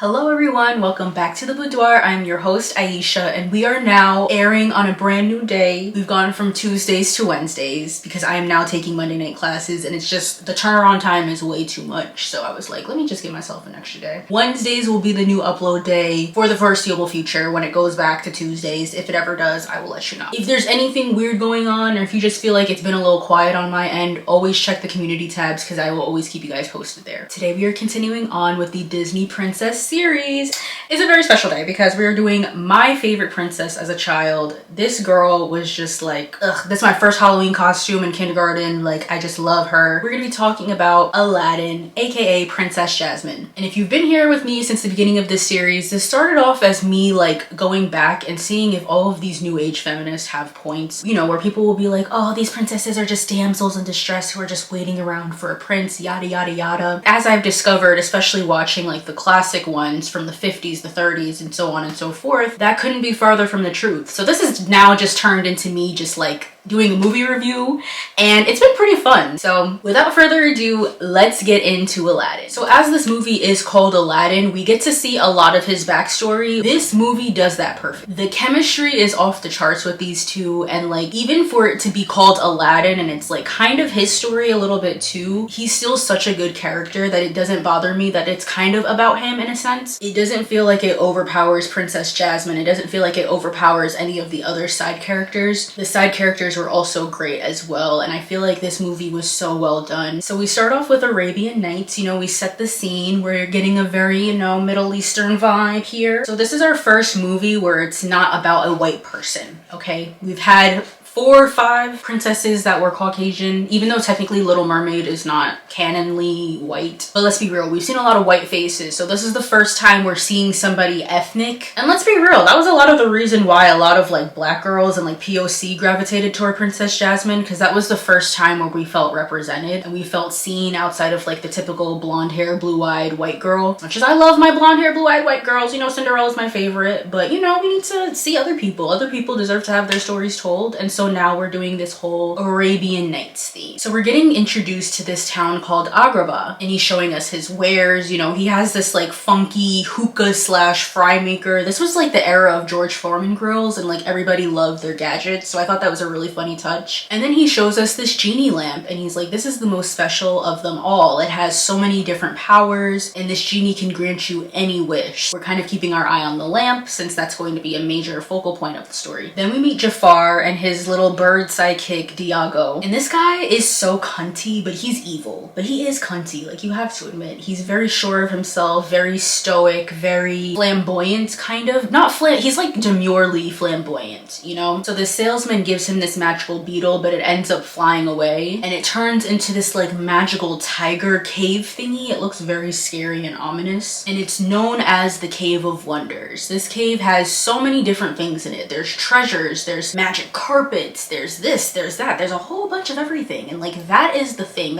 Hello everyone, welcome back to the Boudoir. I'm your host Ieasha and we are now airing on a brand new day. We've gone from Tuesdays to Wednesdays because I am now taking Monday night classes and it's just the turnaround time is way too much. So I was like, let me just give myself an extra day. Wednesdays will be the new upload day for the foreseeable future. When it goes back to Tuesdays, if it ever does, I will let you know. If there's anything weird going on or if you just feel like it's been a little quiet on my end, always check the community tabs because I will always keep you guys posted there. Today we are continuing on with the Disney Princess series. It's a very special day because we are doing my favorite princess as a child. This girl was just like, ugh, this is my first Halloween costume in kindergarten. Like, I just love her. We're gonna be talking about Aladdin, aka Princess Jasmine. And if you've been here with me since the beginning of this series, this started off as me like going back and seeing if all of these new age feminists have points, you know, where people will be like, oh, these princesses are just damsels in distress who are just waiting around for a prince, yada yada yada. As I've discovered, especially watching like the classic ones from the 50s, the 30s, and so on and so forth, that couldn't be farther from the truth. So this is now just turned into me just like doing a movie review, and it's been pretty fun. So without further ado, let's get into Aladdin. So as this movie is called Aladdin, we get to see a lot of his backstory. This movie does that perfect. The chemistry is off the charts with these two, and like even for it to be called Aladdin and it's like kind of his story a little bit too, he's still such a good character that it doesn't bother me that it's kind of about him in a sense. It doesn't feel like it overpowers Princess Jasmine. It doesn't feel like it overpowers any of the other side characters. The side characters were also great as well, and I feel like this movie was so well done. So we start off with Arabian Nights. You know, we set the scene. We're getting a very, you know, Middle Eastern vibe here. So this is our first movie where it's not about a white person, okay? We've had 4 or 5 princesses that were Caucasian, even though technically Little Mermaid is not canonly white. But let's be real, we've seen a lot of white faces, so this is the first time we're seeing somebody ethnic. And let's be real, that was a lot of the reason why a lot of like black girls and like POC gravitated toward Princess Jasmine, because that was the first time where we felt represented and we felt seen outside of like the typical blonde hair, blue-eyed white girl. Which is, I love my blonde hair, blue-eyed white girls. You know, Cinderella's my favorite, but you know, we need to see other people. Other people deserve to have their stories told, and so now we're doing this whole Arabian Nights theme. So we're getting introduced to this town called Agrabah, and he's showing us his wares. You know, he has this like funky hookah slash fry maker. This was like the era of George Foreman grills, and like everybody loved their gadgets, so I thought that was a really funny touch. And then he shows us this genie lamp, and he's like, this is the most special of them all. It has so many different powers, and this genie can grant you any wish. We're kind of keeping our eye on the lamp since that's going to be a major focal point of the story. Then we meet Jafar and his little bird sidekick Diago, and this guy is so cunty, but he's evil. But he is cunty, like, you have to admit. He's very sure of himself, very stoic, very flamboyant, kind of. Not he's like demurely flamboyant, you know? So the salesman gives him this magical beetle, but it ends up flying away, and it turns into this like magical tiger cave thingy. It looks very scary and ominous, and it's known as the Cave of Wonders. This cave has so many different things in it. There's treasures, there's magic carpets, there's this, there's that, there's a whole bunch of everything, and like that is the thing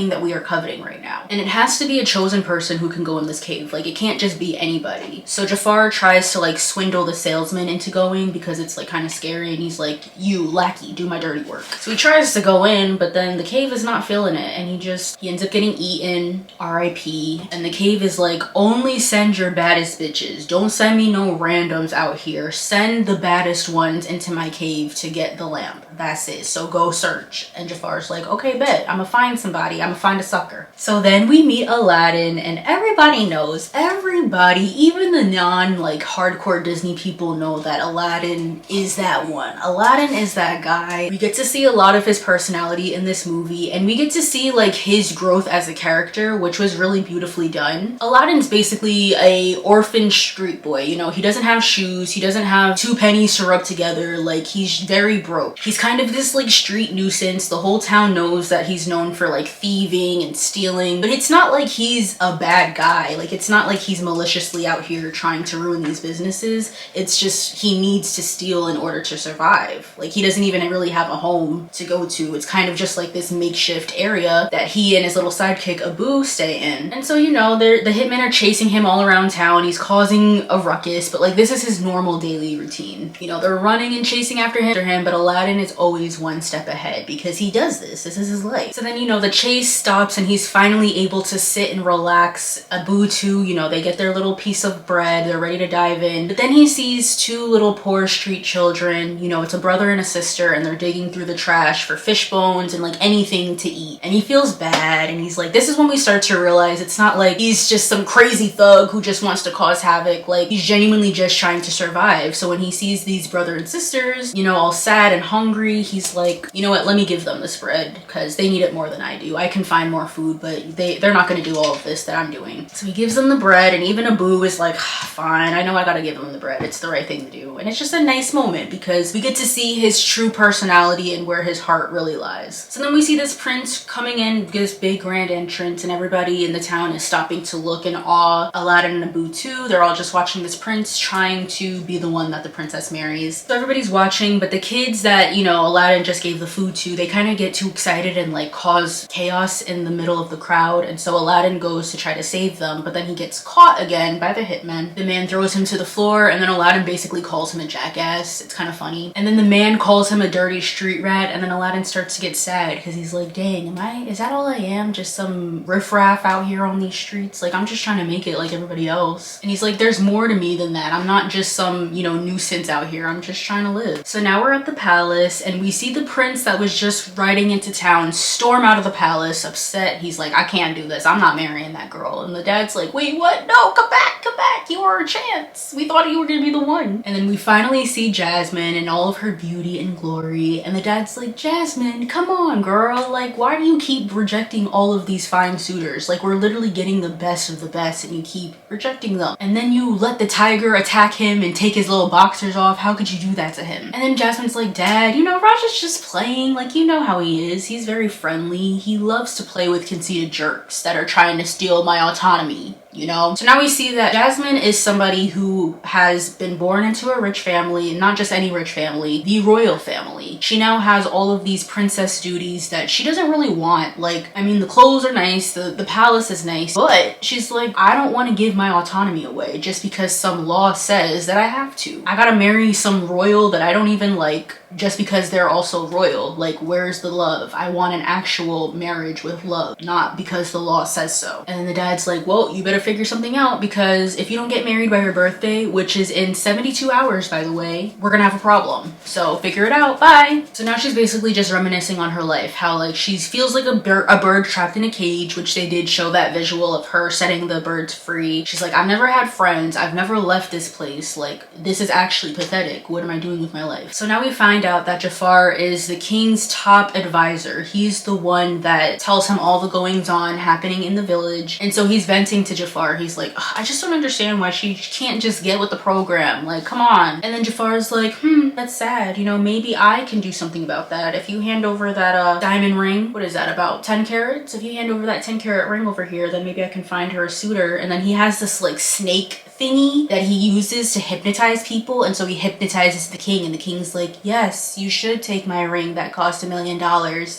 that we are coveting right now. And it has to be a chosen person who can go in this cave. Like, it can't just be anybody. So Jafar tries to like swindle the salesman into going because it's like kind of scary, and he's like, you lackey, do my dirty work. So he tries to go in, but then the cave is not feeling it, and he ends up getting eaten, RIP. And the cave is like, only send your baddest bitches, don't send me no randoms out here, send the baddest ones into my cave to get the lamp. That's it, so go search. And Jafar's like, okay, bet, I'ma find somebody, I'ma find a sucker. So then we meet Aladdin, and everybody knows, everybody, even the non like hardcore Disney people know that Aladdin is that one. Aladdin is that guy. We get to see a lot of his personality in this movie, and we get to see like his growth as a character, which was really beautifully done. Aladdin's basically a orphan street boy, you know, he doesn't have shoes, he doesn't have 2 pennies to rub together, like he's very broke. He's kind of this like street nuisance. The whole town knows that he's known for like thieving and stealing, but it's not like he's a bad guy. Like, it's not like he's maliciously out here trying to ruin these businesses. It's just he needs to steal in order to survive. Like, he doesn't even really have a home to go to. It's kind of just like this makeshift area that he and his little sidekick Abu stay in. And so, you know, the hitmen are chasing him all around town. He's causing a ruckus, but like this is his normal daily routine. You know, they're running and chasing after him, but Aladdin is always one step ahead because he does this. This is his life. So then, you know, the chase stops and he's finally able to sit and relax. Abu too, you know, they get their little piece of bread. They're ready to dive in. But then he sees two little poor street children. You know, it's a brother and a sister, and they're digging through the trash for fish bones and like anything to eat. And he feels bad, and he's like, this is when we start to realize it's not like he's just some crazy thug who just wants to cause havoc. Like, he's genuinely just trying to survive. So when he sees these brother and sisters, you know, all sad and hungry, he's like, you know what, let me give them this bread because they need it more than I do. I can find more food, but they're not going to do all of this that I'm doing. So he gives them the bread, and even Abu is like, fine, I know I gotta give them the bread. It's the right thing to do. And it's just a nice moment because we get to see his true personality and where his heart really lies. So then we see this prince coming in, this big grand entrance, and everybody in the town is stopping to look in awe. Aladdin and Abu too. They're all just watching this prince trying to be the one that the princess marries. So everybody's watching, but the kids that, you know, Aladdin just gave the food to, they kind of get too excited and like cause chaos in the middle of the crowd. And so Aladdin goes to try to save them, but then he gets caught again by the hitman. The man throws him to the floor, and then Aladdin basically calls him a jackass. It's kind of funny. And then the man calls him a dirty street rat, and then Aladdin starts to get sad because he's like, dang, is that all I am? Just some riffraff out here on these streets? Like, I'm just trying to make it like everybody else. And he's like, there's more to me than that. I'm not just some, you know, nuisance out here. I'm just trying to live. So now we're at the palace, and we see the prince that was just riding into town storm out of the palace, upset. He's like, I can't do this. I'm not marrying that girl. And the dad's like, wait, what? No, come back, come back. You were a chance. We thought you were gonna be the one. And then we finally see Jasmine in all of her beauty and glory. And the dad's like, Jasmine, come on, girl. Like, why do you keep rejecting all of these fine suitors? Like, we're literally getting the best of the best, and you keep rejecting them. And then you let the tiger attack him and take his little boxers off. How could you do that to him? And then Jasmine's like, Dad, you know, Raja's just playing. Like, you know how he is. He's very friendly. He loves to play with conceited jerks that are trying to steal my autonomy. You know? So now we see that Jasmine is somebody who has been born into a rich family, and not just any rich family, the royal family. She now has all of these princess duties that she doesn't really want. Like, I mean, the clothes are nice, the palace is nice, but she's like, I don't want to give my autonomy away just because some law says that I have to. I gotta marry some royal that I don't even like just because they're also royal. Like, where's the love? I want an actual marriage with love, not because the law says so. And then the dad's like, well, you better figure something out, because if you don't get married by your birthday, which is in 72 hours, by the way, we're gonna have a problem. So figure it out, bye. So now she's basically just reminiscing on her life, how like she feels like a bird trapped in a cage, which they did show that visual of her setting the birds free. She's like, I've never had friends, I've never left this place, like this is actually pathetic. What am I doing with my life? So now we find out that Jafar is the king's top advisor. He's the one that tells him all the goings on happening in the village. And so he's venting to Jafar. He's like, I just don't understand why she can't just get with the program. Like, come on. And then Jafar's like, that's sad. You know, maybe I can do something about that. If you hand over that diamond ring, what is that, about 10 carats? If you hand over that 10-carat ring over here, then maybe I can find her a suitor. And then he has this like snake thingy that he uses to hypnotize people, and so he hypnotizes the king, and the king's like, yes, you should take my ring that cost $1 million.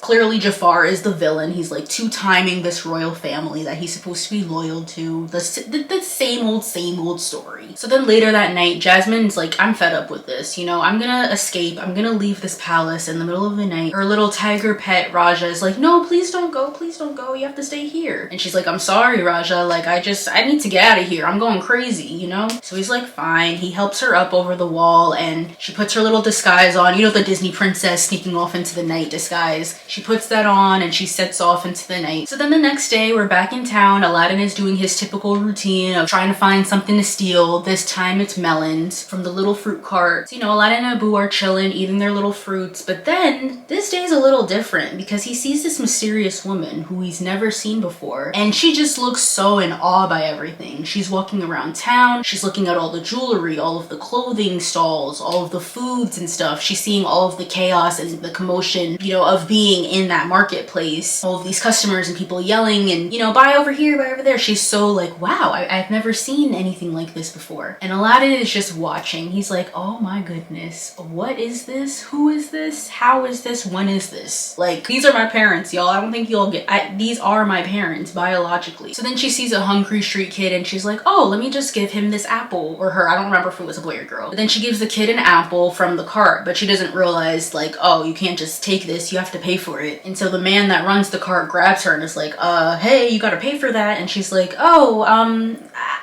Clearly Jafar is the villain. He's like two-timing this royal family that he's supposed to be loyal to. The same old story. So then later that night, Jasmine's like, I'm fed up with this, you know, I'm gonna escape, I'm gonna leave this palace in the middle of the night. Her little tiger pet Raja is like, no, please don't go, you have to stay here. And she's like, I'm sorry, Raja, like I need to get out of here, I'm going crazy, you know? So he's like, fine. He helps her up over the wall, and she puts her little disguise on, you know, the Disney princess sneaking off into the night disguise. She puts that on and she sets off into the night. So then the next day we're back in town. Aladdin is doing his typical routine of trying to find something to steal. This time it's melons from the little fruit cart. So, you know, Aladdin and Abu are chilling, eating their little fruits, but then this day's a little different because he sees this mysterious woman who he's never seen before, and she just looks so in awe by everything. She's walking around town, she's looking at all the jewelry, all of the clothing stalls, all of the foods and stuff. She's seeing all of the chaos and the commotion, you know, of being in that marketplace, all of these customers and people yelling and, you know, buy over here, buy over there. She's so like, wow, I've never seen anything like this before. And Aladdin is just watching. He's like, oh my goodness, what is this? Who is this? How is this? When is this? Like, these are my parents, y'all. I don't think you'll these are my parents biologically. So then she sees a hungry street kid and she's like, oh, let me just give give him this apple, or her, I don't remember if it was a boy or girl. But then she gives the kid an apple from the cart, but she doesn't realize like, oh, you can't just take this, you have to pay for it. And so the man that runs the cart grabs her and is like, hey, you gotta pay for that. And she's like, oh,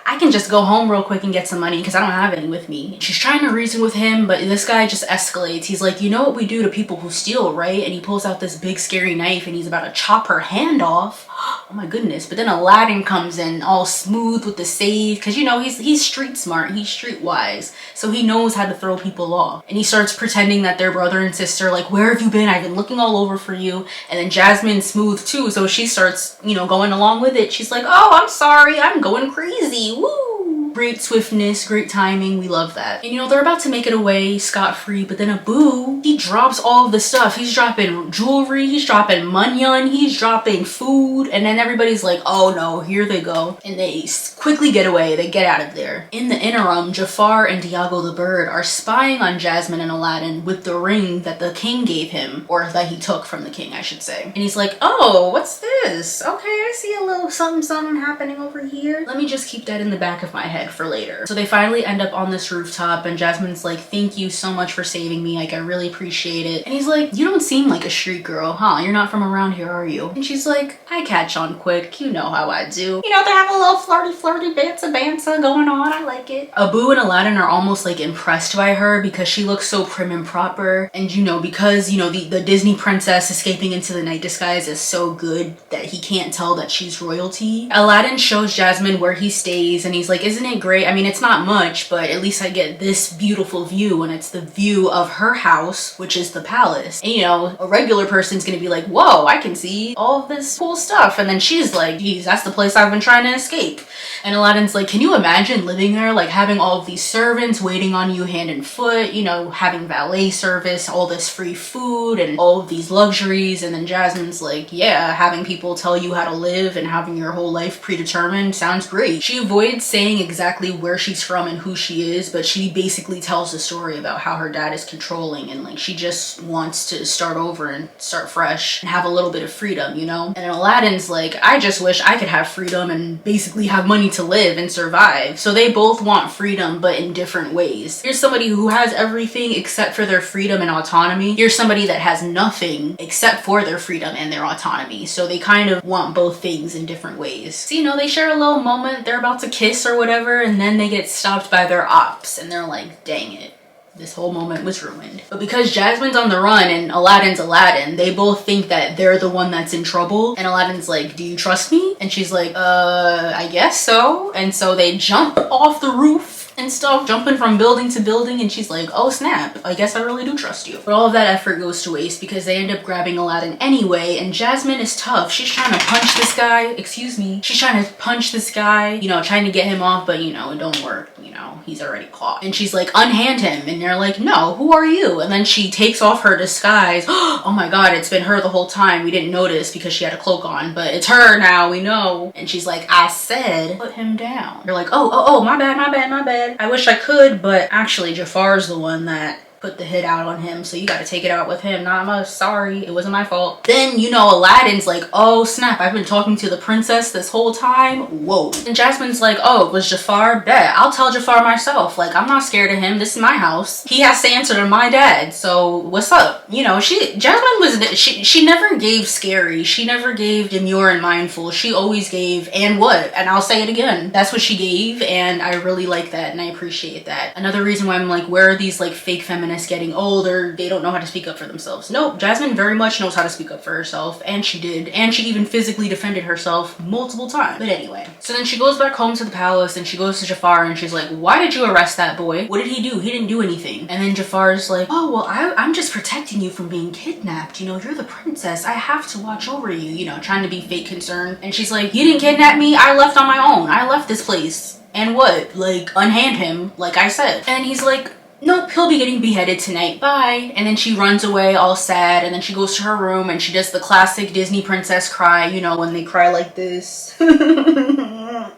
I can just go home real quick and get some money because I don't have any with me. She's trying to reason with him, but this guy just escalates. He's like, you know what we do to people who steal, right? And he pulls out this big scary knife and he's about to chop her hand off. Oh my goodness. But then Aladdin comes in all smooth with the save, because you know he's street smart, he's street wise, so he knows how to throw people off. And he starts pretending that they're brother and sister, like, where have you been? I've been looking all over for you. And then Jasmine's smooth too, so she starts, you know, going along with it. She's like, oh, I'm sorry, I'm going crazy. Woo! Great swiftness, great timing, we love that. And you know, they're about to make it away scot-free, but then Abu, he drops all of the stuff. He's dropping jewelry, he's dropping munyon, he's dropping food, and then everybody's like, oh no, here they go. And they quickly get away, they get out of there. In the interim, Jafar and Diago the bird are spying on Jasmine and Aladdin with the ring that the king gave him, or that he took from the king, I should say. And he's like, oh, what's this? Okay, I see a little something happening over here. Let me just keep that in the back of my head for later. So they finally end up on this rooftop and Jasmine's like, thank you so much for saving me, like I really appreciate it. And he's like, you don't seem like a street girl, huh? You're not from around here, are you? And she's like, I catch on quick, you know how I do. You know, they have a little flirty banter going on, I like it. Abu and Aladdin are almost like impressed by her because she looks so prim and proper, and you know, because you know the Disney princess escaping into the night disguise is so good that he can't tell that she's royalty. Aladdin shows Jasmine where he stays and he's like, isn't it great? I mean, it's not much, but at least I get this beautiful view, and it's the view of her house, which is the palace. And you know, a regular person's gonna be like, whoa, I can see all of this cool stuff. And then she's like, geez, that's the place I've been trying to escape. And Aladdin's like, can you imagine living there, like having all of these servants waiting on you hand and foot, you know, having valet service, all this free food and all of these luxuries. And then Jasmine's like, yeah, having people tell you how to live and having your whole life predetermined sounds great. She avoids saying exactly where she's from and who she is, but she basically tells the story about how her dad is controlling and like she just wants to start over and start fresh and have a little bit of freedom, you know? And then Aladdin's like, I just wish I could have freedom and basically have money to live and survive. So they both want freedom, but in different ways. Here's somebody who has everything except for their freedom and autonomy. Here's somebody that has nothing except for their freedom and their autonomy. So they kind of want both things in different ways. So you know, they share a little moment, they're about to kiss or whatever, and then they get stopped by their ops and they're like, dang it, this whole moment was ruined. But because Jasmine's on the run and Aladdin's Aladdin, they both think that they're the one that's in trouble. And Aladdin's like, do you trust me? And she's like, I guess so. And so they jump off the roof and stuff, jumping from building to building, and she's like, oh snap, I guess I really do trust you. But all of that effort goes to waste because they end up grabbing Aladdin anyway, and Jasmine is tough. She's trying to punch this guy, excuse me, she's trying to punch this guy, you know, trying to get him off, but you know, it don't work, you know, he's already caught. And she's like, unhand him, and they're like, no, who are you? And then she takes off her disguise. Oh my god, it's been her the whole time, we didn't notice because she had a cloak on, but it's her now, we know. And she's like, I said put him down. They're like, oh, my bad. I wish I could, but actually Jafar's the one that put the hit out on him, so you gotta take it out with him, not my, sorry, it wasn't my fault. Then, you know, Aladdin's like, oh snap, I've been talking to the princess this whole time, whoa. And Jasmine's like, oh, it was Jafar? Bet, I'll tell Jafar myself, like, I'm not scared of him, this is my house. He has to answer to my dad, so what's up? You know, Jasmine was, she never gave scary, she never gave demure and mindful, she always gave, and what? And I'll say it again, that's what she gave, and I really like that, and I appreciate that. Another reason why I'm like, where are these like fake feminists getting older, they don't know how to speak up for themselves? Nope, Jasmine very much knows how to speak up for herself, and she did, and she even physically defended herself multiple times. But anyway, so then she goes back home to the palace and she goes to Jafar and she's like, why did you arrest that boy? What did he do? He didn't do anything. And then Jafar's like, oh well, I'm just protecting you from being kidnapped, you know, you're the princess, I have to watch over you, you know, trying to be fake concerned. And she's like, you didn't kidnap me, I left on my own, I left this place, and what, like, unhand him like I said. And he's like, nope, he'll be getting beheaded tonight, bye. And then she runs away all sad, and then she goes to her room and she does the classic Disney princess cry, you know, when they cry like this.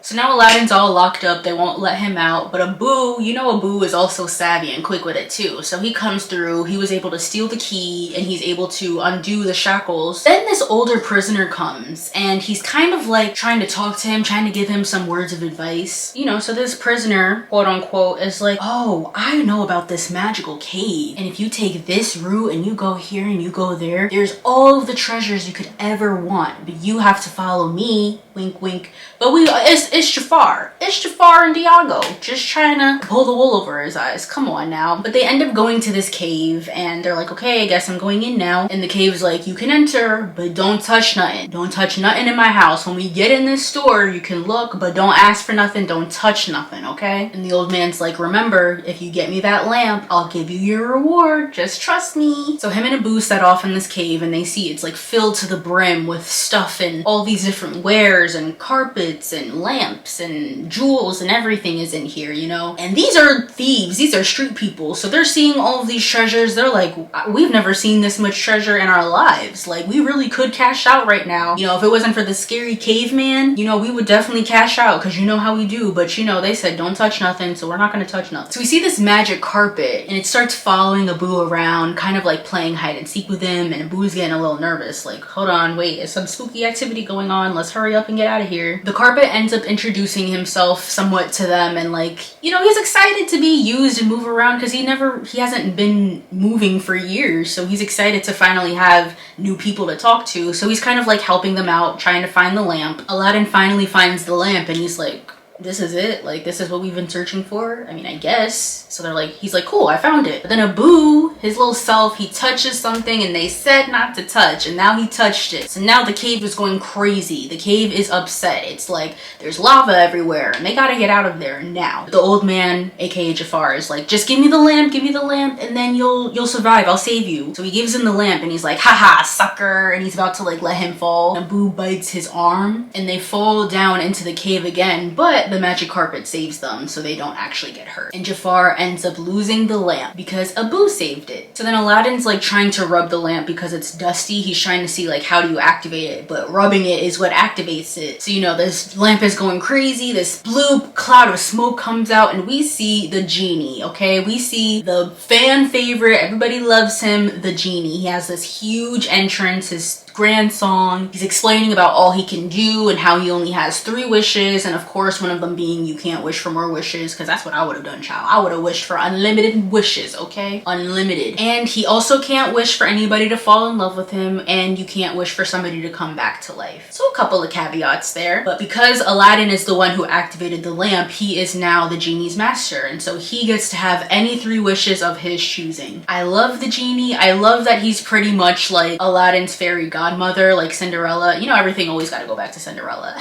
So now Aladdin's all locked up, they won't let him out, but Abu, you know, Abu is also savvy and quick with it too. So he comes through, he was able to steal the key, and he's able to undo the shackles. Then this older prisoner comes, and he's kind of like trying to talk to him, trying to give him some words of advice. You know, so this prisoner, quote unquote, is like, oh, I know about this magical cave, and if you take this route and you go here and you go there, there's all of the treasures you could ever want, but you have to follow me, wink wink. But it's Jafar. It's Jafar and Diago just trying to pull the wool over his eyes. Come on now. But they end up going to this cave and they're like, okay, I guess I'm going in now. And the cave is like, you can enter, but don't touch nothing. Don't touch nothing in my house. When we get in this store, you can look, but don't ask for nothing. Don't touch nothing, okay? And the old man's like, remember, if you get me that lamp, I'll give you your reward. Just trust me. So him and Abu set off in this cave and they see it's like filled to the brim with stuff and all these different wares and carpets and lamps and jewels and everything is in here, you know? And these are thieves, these are street people. So they're seeing all of these treasures. They're like, we've never seen this much treasure in our lives. Like, we really could cash out right now. You know, if it wasn't for the scary caveman, you know, we would definitely cash out because you know how we do. But you know, they said don't touch nothing, so we're not going to touch nothing. So we see this magic carpet and it starts following Abu around, kind of like playing hide and seek with him. And Abu's getting a little nervous, like, hold on, wait, is some spooky activity going on? Let's hurry up and get out of here. The carpet ends up introducing himself somewhat to them, and like, you know, he's excited to be used and move around because he hasn't been moving for years, so he's excited to finally have new people to talk to. So he's kind of like helping them out, trying to find the lamp. Aladdin finally finds the lamp and he's like, this is it? Like, this is what we've been searching for? I mean, I guess. So they're like, he's like, cool, I found it. But then Abu, his little self, he touches something and they said not to touch, and now he touched it. So now the cave is going crazy. The cave is upset. It's like, there's lava everywhere and they gotta get out of there now. The old man, aka Jafar, is like, just give me the lamp, and then you'll survive, I'll save you. So he gives him the lamp and he's like, haha, sucker, and he's about to like let him fall. Abu bites his arm and they fall down into the cave again, but the magic carpet saves them so they don't actually get hurt. And Jafar ends up losing the lamp because Abu saved it. So then Aladdin's like trying to rub the lamp because it's dusty. He's trying to see like, how do you activate it? But rubbing it is what activates it. So you know, this lamp is going crazy. This blue cloud of smoke comes out and we see the Genie, okay? We see the fan favorite, everybody loves him, the Genie. He has this huge entrance, his grand song. He's explaining about all he can do and how he only has 3 wishes, and of course one of them being you can't wish for more wishes, because that's what I would have done, child. I would have wished for unlimited wishes, okay? Unlimited. And he also can't wish for anybody to fall in love with him, and you can't wish for somebody to come back to life. So a couple of caveats there, but because Aladdin is the one who activated the lamp, he is now the Genie's master, and so he gets to have any 3 wishes of his choosing. I love the Genie. I love that he's pretty much like Aladdin's fairy godmother, like Cinderella. You know, everything always got to go back to Cinderella.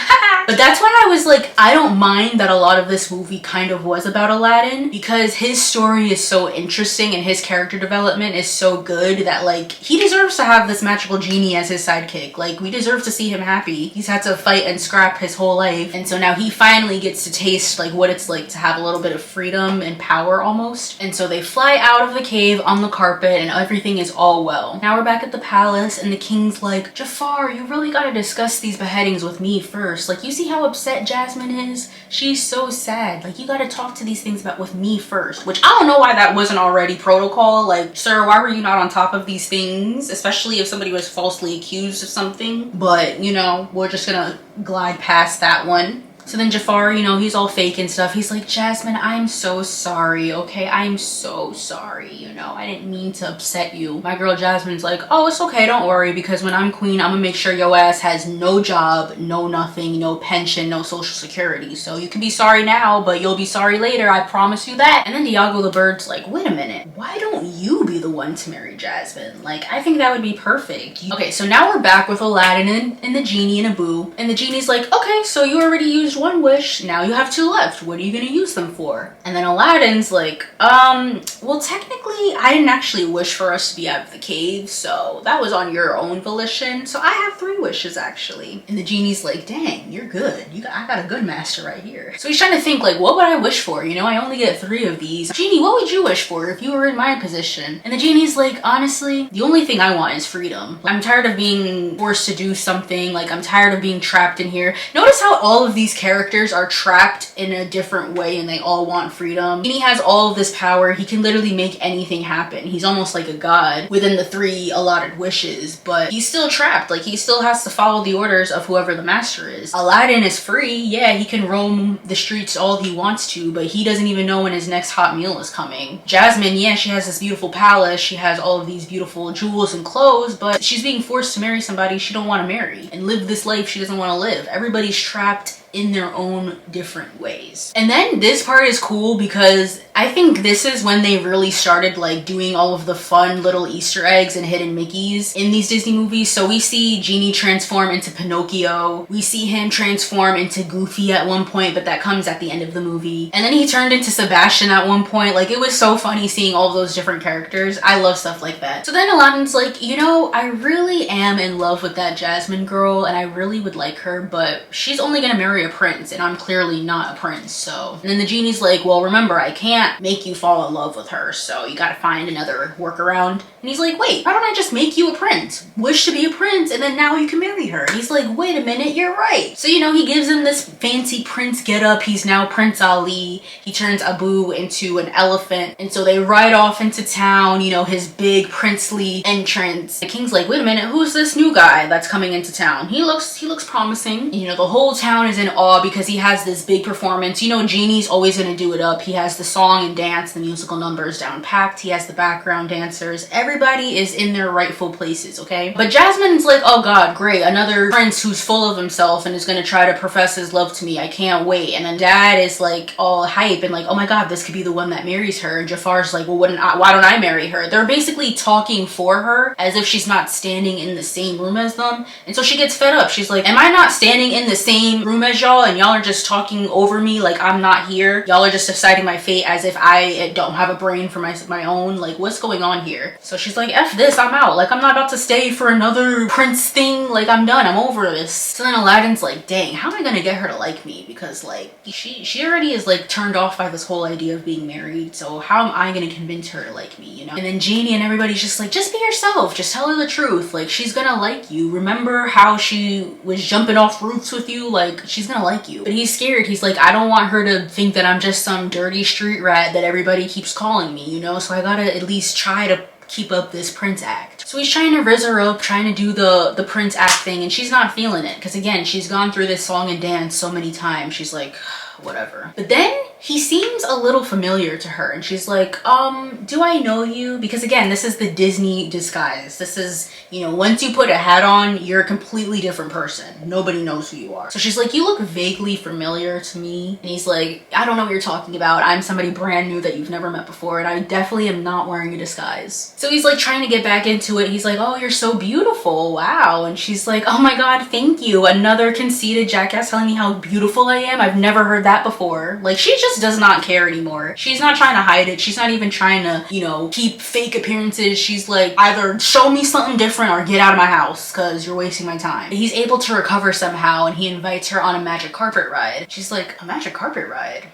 But that's why I was like, I don't mind that a lot of this movie kind of was about Aladdin, because his story is so interesting and his character development is so good that like, he deserves to have this magical Genie as his sidekick. Like, we deserve to see him happy. He's had to fight and scrap his whole life, and so now he finally gets to taste like what it's like to have a little bit of freedom and power almost. And so they fly out of the cave on the carpet and everything is all well. Now we're back at the palace and the king's like, Jafar, you really gotta discuss these beheadings with me first. Like, you see how upset Jasmine is? She's so sad. Like, you gotta talk to these things about with me first. Which I don't know why that wasn't already protocol. Like, sir, why were you not on top of these things? Especially if somebody was falsely accused of something. But, you know, we're just gonna glide past that one. So then Jafar, you know, he's all fake and stuff. He's like, Jasmine, I'm so sorry, okay? I'm so sorry, you know? I didn't mean to upset you. My girl Jasmine's like, oh, it's okay, don't worry, because when I'm queen, I'm gonna make sure your ass has no job, no nothing, no pension, no social security. So you can be sorry now, but you'll be sorry later, I promise you that. And then Diago the bird's like, wait a minute, why don't you be the the one to marry Jasmine. Like, I think that would be perfect. Okay, so now we're back with Aladdin and the Genie and Abu. And the Genie's like, okay, so you already used one wish. Now you have two left. What are you gonna use them for? And then Aladdin's like, well, technically, I didn't actually wish for us to be out of the cave, so that was on your own volition. So I have 3 wishes, actually. And the Genie's like, dang, you're good. I got a good master right here. So he's trying to think, like, what would I wish for? You know, I only get 3 of these. Genie, what would you wish for if you were in my position? And the Genie's like, honestly, the only thing I want is freedom. I'm tired of being forced to do something. Like, I'm tired of being trapped in here. Notice how all of these characters are trapped in a different way and they all want freedom. Genie has all of this power. He can literally make anything happen. He's almost like a god within the 3 allotted wishes, but he's still trapped. Like, he still has to follow the orders of whoever the master is. Aladdin is free. Yeah, he can roam the streets all he wants to, but he doesn't even know when his next hot meal is coming. Jasmine, yeah, she has this beautiful palace. She has all of these beautiful jewels and clothes, but she's being forced to marry somebody she don't want to marry and live this life she doesn't want to live. Everybody's trapped in their own different ways. And then this part is cool because I think this is when they really started like doing all of the fun little Easter eggs and hidden Mickeys in these Disney movies. So we see Genie transform into Pinocchio. We see him transform into Goofy at one point, but that comes at the end of the movie. And then he turned into Sebastian at one point. Like, it was so funny seeing all of those different characters. I love stuff like that. So then Aladdin's like, you know, I really am in love with that Jasmine girl and I really would like her, but she's only gonna marry a prince and I'm clearly not a prince. So, and then the Genie's like, well, remember, I can't make you fall in love with her, so you gotta find another workaround. And he's like, wait, why don't I just make you a prince? Wish to be a prince and then now you can marry her. And he's like, wait a minute, you're right. So, you know, he gives him this fancy prince getup. He's now Prince Ali. He turns Abu into an elephant. And so they ride off into town, you know, his big princely entrance. The king's like, wait a minute, who's this new guy that's coming into town? He looks promising. You know, the whole town is in awe because he has this big performance. You know, Genie's always gonna do it up. He has the song and dance, the musical numbers down packed. He has the background dancers. Everybody is in their rightful places, okay? But Jasmine's like, oh god, great, another prince who's full of himself and is gonna try to profess his love to me. I can't wait. And then Dad is like all hype and like, oh my god, this could be the one that marries her. And Jafar's like, well, why don't I marry her? They're basically talking for her as if she's not standing in the same room as them. And so she gets fed up. She's like, am I not standing in the same room as y'all and y'all are just talking over me like I'm not here? Y'all are just deciding my fate as if I don't have a brain for my own. Like, what's going on here? So she's like, F this, I'm out. Like, I'm not about to stay for another prince thing. Like, I'm done. I'm over this. So then Aladdin's like, dang, how am I gonna get her to like me? Because like, she already is like turned off by this whole idea of being married. So how am I gonna convince her to like me, you know? And then Genie and everybody's just like, just be yourself. Just tell her the truth. Like, she's gonna like you. Remember how she was jumping off roofs with you? Like, she's gonna like you. But he's scared. He's like, I don't want her to think that I'm just some dirty street rat that everybody keeps calling me, you know? So I gotta at least try to keep up this prince act. So he's trying to rizz her up, trying to do the prince act thing, and she's not feeling it. Because again, she's gone through this song and dance so many times. She's like, whatever. But then he seems a little familiar to her and she's like, do I know you? Because again, this is the Disney disguise. This is, you know, once you put a hat on, you're a completely different person. Nobody knows who you are. So she's like, you look vaguely familiar to me. And he's like, I don't know what you're talking about. I'm somebody brand new that you've never met before and I definitely am not wearing a disguise. So he's like trying to get back into it. He's like, oh, you're so beautiful. Wow. And she's like, oh my god, thank you. Another conceited jackass telling me how beautiful I am. I've never heard that before. Like, she just does not care anymore. She's not trying to hide it. She's not even trying to, you know, keep fake appearances. She's like, either show me something different or get out of my house because you're wasting my time. He's able to recover somehow and he invites her on a magic carpet ride. She's like, a magic carpet ride?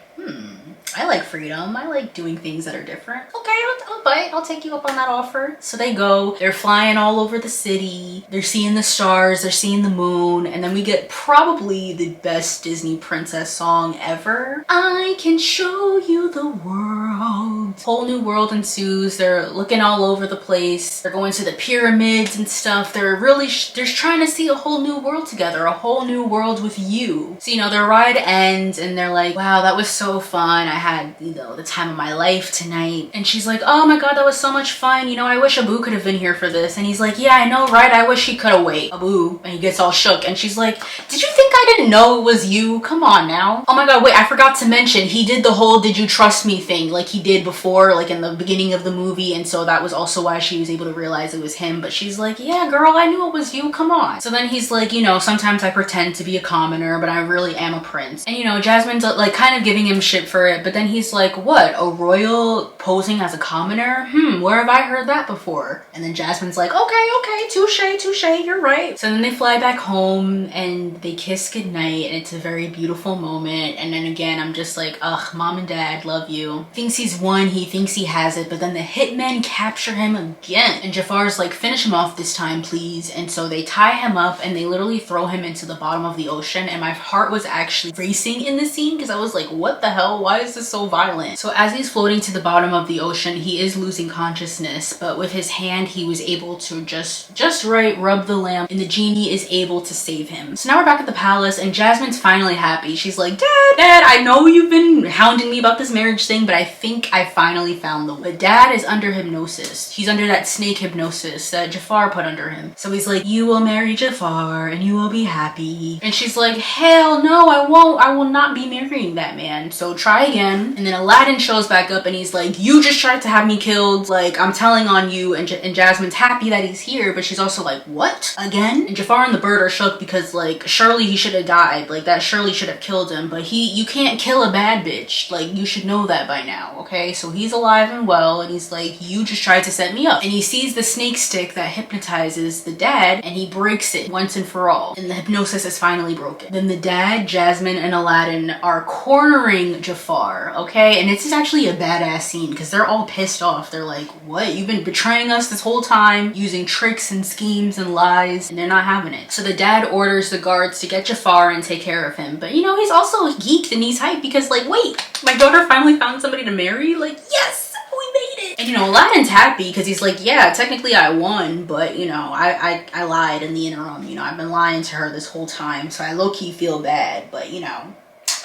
I like freedom. I like doing things that are different. Okay, I'll bite. I'll take you up on that offer. So they go. They're flying all over the city. They're seeing the stars. They're seeing the moon. And then we get probably the best Disney princess song ever. I can show you the world. Whole new world ensues. They're looking all over the place. They're going to the pyramids and stuff. They're really they're trying to see a whole new world together. A whole new world with you. So, you know, their ride ends and they're like, wow, that was so fun. I had, you know, the time of my life tonight. And she's like, oh my god, that was so much fun. You know, I wish Abu could have been here for this. And he's like, yeah, I know, right? I wish he could have waited. Abu, and he gets all shook. And she's like, did you think I didn't know it was you? Come on now. Oh my god, wait, I forgot to mention, he did the whole did you trust me thing like he did before, like in the beginning of the movie. And so that was also why she was able to realize it was him. But she's like, yeah, girl, I knew it was you. Come on. So then he's like, you know, sometimes I pretend to be a commoner, but I really am a prince. And you know, Jasmine's like kind of giving him shit for it. But then he's like, what? A royal posing as a commoner? Where have I heard that before? And then Jasmine's like, okay, touche, you're right. So then they fly back home and they kiss goodnight, and it's a very beautiful moment. And then again, I'm just like, ugh, mom and dad, love you. Thinks he's won, he thinks he has it, but then the hitmen capture him again. And Jafar's like, finish him off this time, please. And so they tie him up and they literally throw him into the bottom of the ocean. And my heart was actually racing in this scene because I was like, what the hell? Why is this so violent? So as he's floating to the bottom of the ocean, he is losing consciousness, but with his hand, he was able to just right rub the lamp, and the genie is able to save him. So now we're back at the palace, and Jasmine's finally happy. She's like, Dad, I know you've been hounding me about this marriage thing, but I think I finally found the one. But Dad is under hypnosis. He's under that snake hypnosis that Jafar put under him. So he's like, you will marry Jafar and you will be happy. And she's like, hell no, I won't. I will not be marrying that man. So try again. And then Aladdin shows back up and he's like, you just tried to have me killed. Like, I'm telling on you. And Jasmine's happy that he's here, but she's also like, what? Again? And Jafar and the bird are shook because like, surely he should have died. Like that surely should have killed him. But you can't kill a bad bitch. Like, you should know that by now, okay? So he's alive and well, and he's like, you just tried to set me up. And he sees the snake stick that hypnotizes the dad, and he breaks it once and for all. And the hypnosis is finally broken. Then the dad, Jasmine, and Aladdin are cornering Jafar, okay? And this is actually a badass scene because they're all pissed off. They're like, what? You've been betraying us this whole time, using tricks and schemes and lies, and they're not having it. So the dad orders the guards to get Jafar and take care of him. But you know, he's also geeked and he's hyped because like, wait, my daughter finally found somebody to marry? Like, yes, we made it. And you know, Aladdin's happy because he's like, yeah, technically I won, but you know, I lied in the interim. You know, I've been lying to her this whole time, so I low-key feel bad, but you know,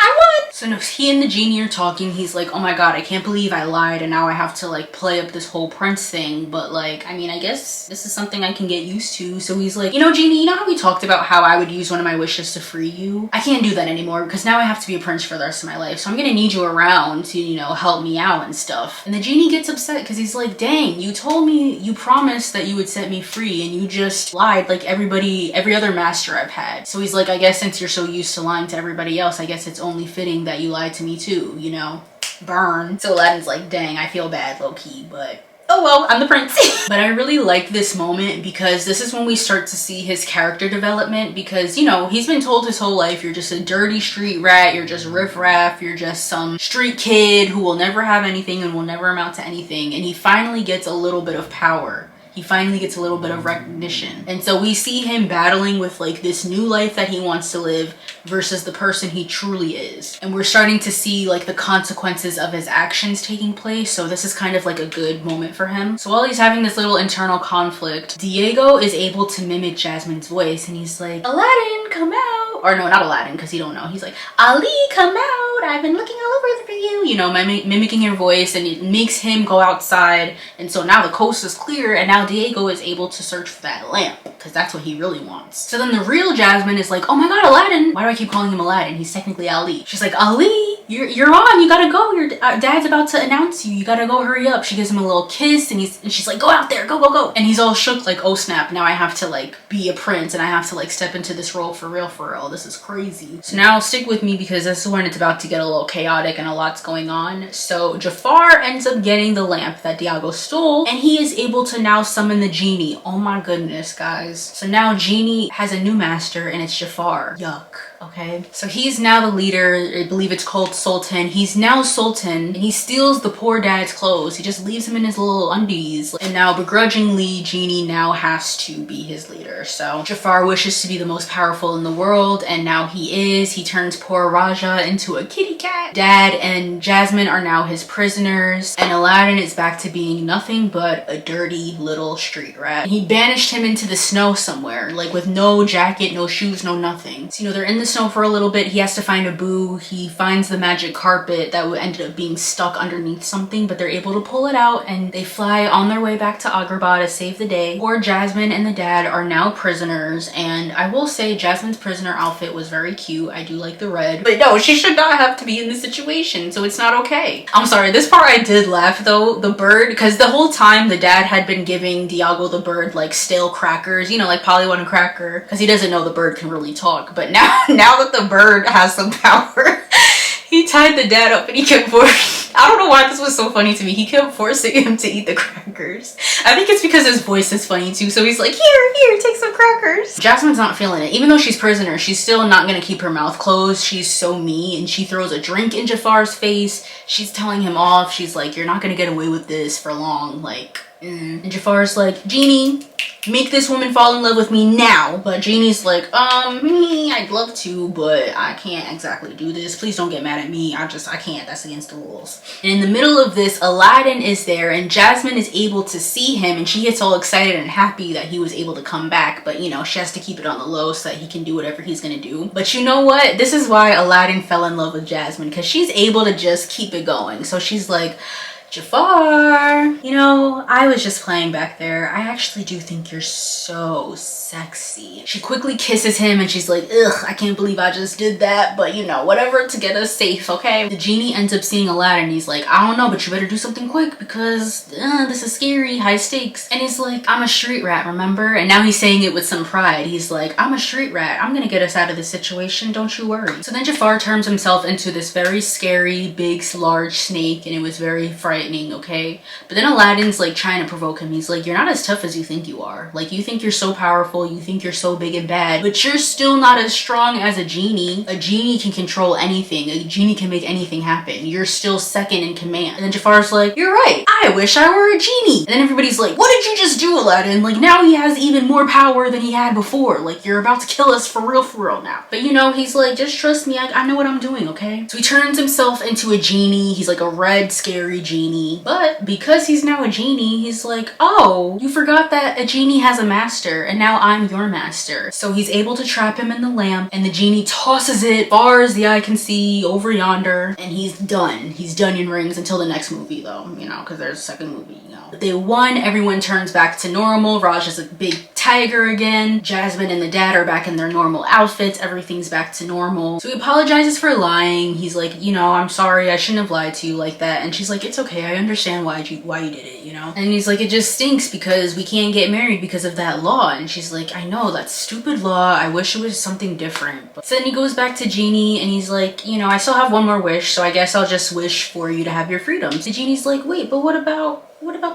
I won. So no, he and the genie are talking. He's like, oh my god, I can't believe I lied and now I have to like play up this whole prince thing. But like, I mean, I guess this is something I can get used to. So he's like, you know, Genie, you know how we talked about how I would use one of my wishes to free you? I can't do that anymore because now I have to be a prince for the rest of my life. So I'm gonna need you around to, you know, help me out and stuff. And the genie gets upset because he's like, dang, you told me, you promised that you would set me free and you just lied like every other master I've had. So he's like, I guess since you're so used to lying to everybody else, I guess it's only fitting that you lied to me too, you know? Burn. So Aladdin's like, dang, I feel bad low-key, but oh well, I'm the prince. But I really like this moment because this is when we start to see his character development because, you know, he's been told his whole life, you're just a dirty street rat, you're just riffraff, you're just some street kid who will never have anything and will never amount to anything. And he finally gets a little bit of power. He finally gets a little bit of recognition. And so we see him battling with like this new life that he wants to live versus the person he truly is. And we're starting to see like the consequences of his actions taking place. So this is kind of like a good moment for him. So while he's having this little internal conflict, Diego is able to mimic Jasmine's voice and he's like, Aladdin, come out. Or no, not Aladdin, because he don't know. He's like, Ali, come out. I've been looking all over for you. You know, mimicking her voice, and it makes him go outside. And so now the coast is clear and now Diego is able to search for that lamp because that's what he really wants. So then the real Jasmine is like, oh my god, Aladdin. Why do I keep calling him Aladdin? He's technically Ali. She's like, Ali, you're on. You gotta go. Your dad's about to announce you. You gotta go, hurry up. She gives him a little kiss and she's like, go out there, go, go, go. And he's all shook like, oh snap, now I have to like be a prince and I have to like step into this role for real, for real. This is crazy. So now stick with me because this is when it's about to get a little chaotic and a lot's going on. So Jafar ends up getting the lamp that Diego stole and he is able to now summon the genie. Oh my goodness, guys. So now Genie has a new master and it's Jafar. Yuck. Okay, so he's now the leader. I believe it's called Sultan. He's now Sultan and he steals the poor dad's clothes. He just leaves him in his little undies. And now begrudgingly, Genie now has to be his leader. So Jafar wishes to be the most powerful in the world and now he is. He turns poor Raja into a kitty cat. Dad and Jasmine are now his prisoners and Aladdin is back to being nothing but a dirty little street rat. He banished him into the snow somewhere, like with no jacket, no shoes, no nothing. So, you know, they're in the snow for a little bit. He has to find a boo. He finds the magic carpet that ended up being stuck underneath something, but they're able to pull it out and they fly on their way back to Agrabah to save the day. Poor Jasmine and the dad are now prisoners, and I will say Jasmine's prisoner outfit was very cute. I do like the red, but no, she should not have to be in this situation, so it's not okay. I'm sorry, this part I did laugh though, the bird, because the whole time the dad had been giving Diago the bird like stale crackers, you know, like Polly want a cracker, because he doesn't know the bird can really talk. But now that the bird has some power, he tied the dad up and he kept forcing, I don't know why this was so funny to me, he kept forcing him to eat the crackers. I think it's because his voice is funny too, so he's like, here, take some crackers. Jasmine's not feeling it. Even though she's prisoner, she's still not gonna keep her mouth closed. She's so mean, and she throws a drink in Jafar's face. She's telling him off. She's like, you're not gonna get away with this for long, like, And Jafar's like, Genie, make this woman fall in love with me now. But Genie's like, I'd love to, but I can't exactly do this. Please don't get mad at me. I can't. That's against the rules. And in the middle of this, Aladdin is there and Jasmine is able to see him, and she gets all excited and happy that he was able to come back. But you know, she has to keep it on the low so that he can do whatever he's gonna do. But you know what? This is why Aladdin fell in love with Jasmine, because she's able to just keep it going. So she's like, Jafar, you know, I was just playing back there. I actually do think you're so sexy. She quickly kisses him and she's like, ugh, I can't believe I just did that, but you know, whatever to get us safe, okay? The genie ends up seeing Aladdin. He's like, I don't know, but you better do something quick because this is scary, high stakes. And he's like, I'm a street rat, remember? And now he's saying it with some pride. He's like, I'm a street rat. I'm gonna get us out of this situation, don't you worry. So then Jafar turns himself into this very scary, big, large snake, and it was very frightening. Okay, but then Aladdin's like trying to provoke him. He's like, you're not as tough as you think you are. Like, you think you're so powerful, you think you're so big and bad, but you're still not as strong as a genie. A genie can control anything. A genie can make anything happen. You're still second in command. And then Jafar's like, you're right, I wish I were a genie. And then everybody's like, what did you just do, Aladdin? Like, now he has even more power than he had before. Like, you're about to kill us for real now. But you know, he's like, just trust me, I know what I'm doing, okay? So he turns himself into a genie. He's like a red, scary genie. But because he's now a genie, he's like, oh, you forgot that a genie has a master and now I'm your master. So he's able to trap him in the lamp, and the genie tosses it far as the eye can see over yonder, and he's done. He's done in rings until the next movie though, you know, because there's a second movie, you know. They won, everyone turns back to normal. Raj is a big tiger again. Jasmine and the dad are back in their normal outfits. Everything's back to normal. So he apologizes for lying. He's like, you know, I'm sorry, I shouldn't have lied to you like that. And she's like, it's okay, I understand why you did it, you know? And he's like, it just stinks because we can't get married because of that law. And she's like, I know, that stupid law. I wish it was something different. But so then he goes back to Genie and he's like, you know, I still have one more wish, so I guess I'll just wish for you to have your freedom. So Genie's like, wait, but what about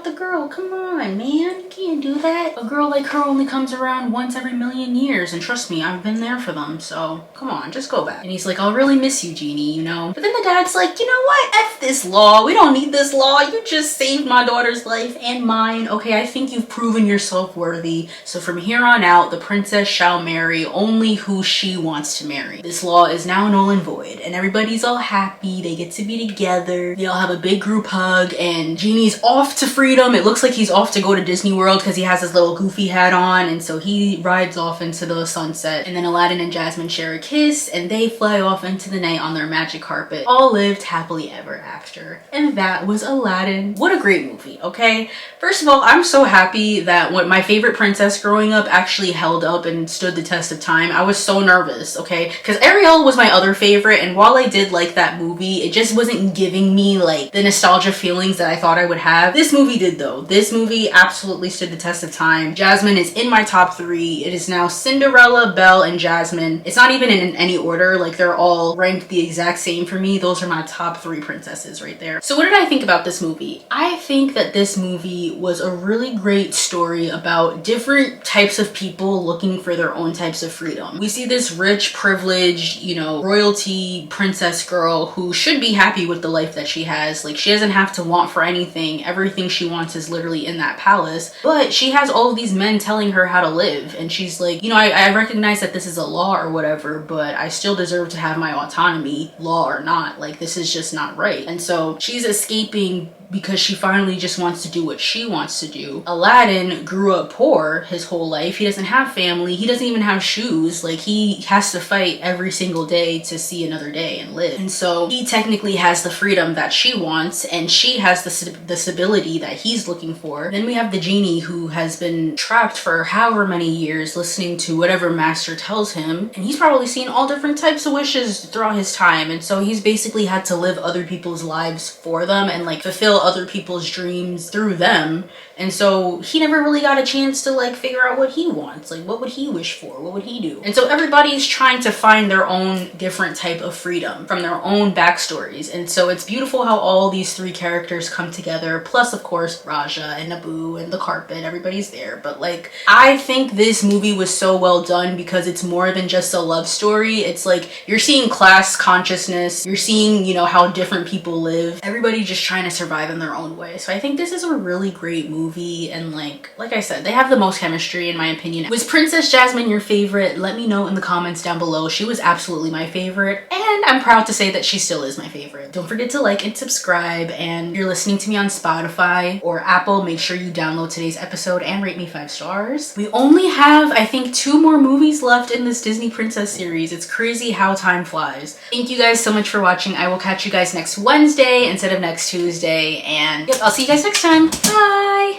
the girl? Come on, man, you can't do that. A girl like her only comes around once every million years, and trust me, I've been there for them, so come on, just go back. And he's like, I'll really miss you, Genie, you know? But then the dad's like, you know what? F this law. We don't need this law. You just saved my daughter's life and mine. Okay, I think you've proven yourself worthy. So from here on out, the princess shall marry only who she wants to marry. This law is now null and void, and everybody's all happy. They get to be together. They all have a big group hug, and Genie's off to freedom. It looks like he's off to go to Disney World because he has his little goofy hat on, and so he rides off into the sunset. And then Aladdin and Jasmine share a kiss, and they fly off into the night on their magic carpet. All lived happily ever after. And that was Aladdin. What a great movie, okay? First of all, I'm so happy that what my favorite princess growing up actually held up and stood the test of time. I was so nervous, okay? Because Ariel was my other favorite, and while I did like that movie, it just wasn't giving me like the nostalgia feelings that I thought I would have. This movie did though. This movie absolutely stood the test of time. Jasmine is in my top 3. It is now Cinderella, Belle, and Jasmine. It's not even in any order. Like, they're all ranked the exact same for me. Those are my top 3 princesses right there. So what did I think about this movie? I think that this movie was a really great story about different types of people looking for their own types of freedom. We see this rich, privileged, you know, royalty princess girl who should be happy with the life that she has. Like, she doesn't have to want for anything. Everything everything she wants is literally in that palace, but she has all of these men telling her how to live, and she's like, you know, I recognize that this is a law or whatever, but I still deserve to have my autonomy, law or not. Like, this is just not right. And so she's escaping because she finally just wants to do what she wants to do. Aladdin grew up poor his whole life. He doesn't have family. He doesn't even have shoes. Like, he has to fight every single day to see another day and live. And so he technically has the freedom that she wants, and she has the stability that he's looking for. Then we have the genie, who has been trapped for however many years listening to whatever master tells him, and he's probably seen all different types of wishes throughout his time. And so he's basically had to live other people's lives for them and like fulfill other people's dreams through them. And so he never really got a chance to like figure out what he wants. Like, what would he wish for? What would he do? And so everybody's trying to find their own different type of freedom from their own backstories. And so it's beautiful how all these three characters come together. Plus, of course, Raja and Naboo and the carpet, everybody's there. But like, I think this movie was so well done because it's more than just a love story. It's like, you're seeing class consciousness. You're seeing, you know, how different people live. Everybody just trying to survive in their own way. So I think this is a really great movie. And like I said, they have the most chemistry in my opinion. Was Princess Jasmine your favorite? Let me know in the comments down below. She was absolutely my favorite, and I'm proud to say that she still is my favorite. Don't forget to like and subscribe, and if you're listening to me on Spotify or Apple, make sure you download today's episode and rate me 5 stars. We only have, I think, 2 more movies left in this Disney Princess series. It's crazy how time flies. Thank you guys so much for watching. I will catch you guys next Wednesday instead of next Tuesday, and yep, I'll see you guys next time. Bye!